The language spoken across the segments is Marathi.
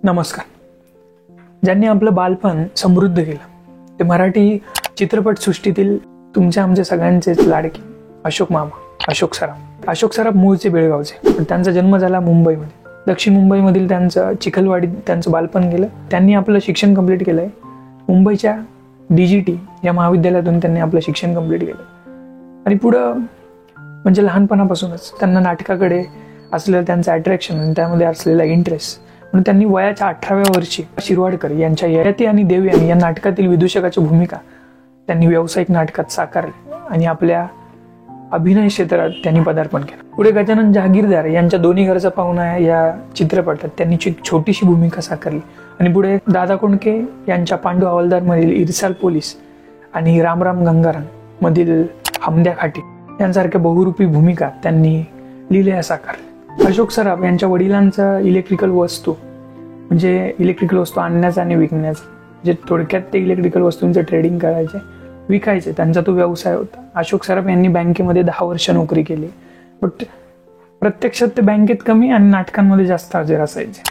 नमस्कार. ज्यांनी आपलं बालपण समृद्ध केलं ते मराठी चित्रपटसृष्टीतील तुमच्या आमच्या सगळ्यांचेच लाडके अशोक मामा, अशोक सराफ. अशोक सराफ मूळचे बेळगावचे, पण त्यांचा जन्म झाला मुंबईमध्ये. दक्षिण मुंबईमधील त्यांचं चिखलवाडीत त्यांचं बालपण गेलं. त्यांनी आपलं शिक्षण कंप्लीट केलंय मुंबईच्या DGT या महाविद्यालयातून. त्यांनी आपलं शिक्षण कंप्लीट केलं आणि पुढं म्हणजे लहानपणापासूनच त्यांना नाटकाकडे असलेलं त्यांचं अट्रॅक्शन आणि त्यामध्ये असलेला इंटरेस्ट म्हणून त्यांनी वयाच्या 18व्या वर्षी शिरवाडकर यांच्या ययाती आणि देवयानी या नाटकातील विदूषकाची भूमिका त्यांनी व्यावसायिक नाटकात साकारली आणि आपल्या अभिनय क्षेत्रात त्यांनी पदार्पण केलं. पुढे गजानन जहागीरदार यांच्या दोन्ही घरचा पाहुणा या चित्रपटात त्यांनी एक छोटीशी भूमिका साकारली आणि पुढे दादा कोंडके यांच्या पांडू हवालदार मधील इरसाल पोलीस आणि राम राम गंगाराम मधील हमद्या खाटी यांसारख्या बहुरूपी भूमिका त्यांनी लिहिल्या साकारल्या. अशोक सराफ यांच्या वडिलांचा इलेक्ट्रिकल वस्तू आणण्याचा आणि विकण्याचा, म्हणजे थोडक्यात ते इलेक्ट्रिकल वस्तूंचं ट्रेडिंग करायचे, विकायचे, त्यांचा तो व्यवसाय होता. अशोक सराफ यांनी बँकेमध्ये 10 वर्ष नोकरी केली, बट प्रत्यक्षात ते बँकेत कमी आणि नाटकांमध्ये जास्त हजर असायचे.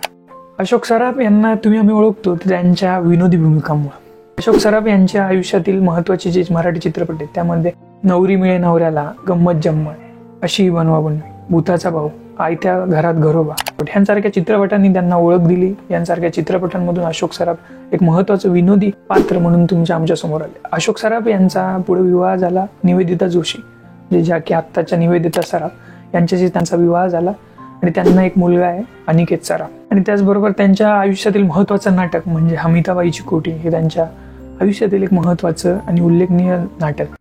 अशोक सराफ यांना आम्ही ओळखतो त्यांच्या विनोदी भूमिकांमुळे. अशोक सराफ यांच्या आयुष्यातील महत्वाचे जे मराठी चित्रपट आहेत त्यामध्ये नवरी मिळे नवऱ्याला, गंमत जम्मत, अशी बनवा बनवी, भूताचा भाऊ, आयत्या घरात घरोबा यांसारख्या चित्रपटांनी त्यांना ओळख दिली. यांसारख्या चित्रपटांमधून अशोक सराफ एक महत्वाचं विनोदी पात्र म्हणून आमच्या समोर आले. अशोक सराफ यांचा पुढे विवाह झाला निवेदिता जोशी, जे ज्या की आत्ताच्या निवेदिता सराफ यांच्याशी त्यांचा विवाह झाला आणि त्यांना एक मुलगा आहे अनिकेत सराफ. आणि त्याचबरोबर त्यांच्या आयुष्यातील महत्वाचं नाटक म्हणजे हमीताबाईची कोठी हे त्यांच्या आयुष्यातील एक महत्वाचं आणि उल्लेखनीय नाटक.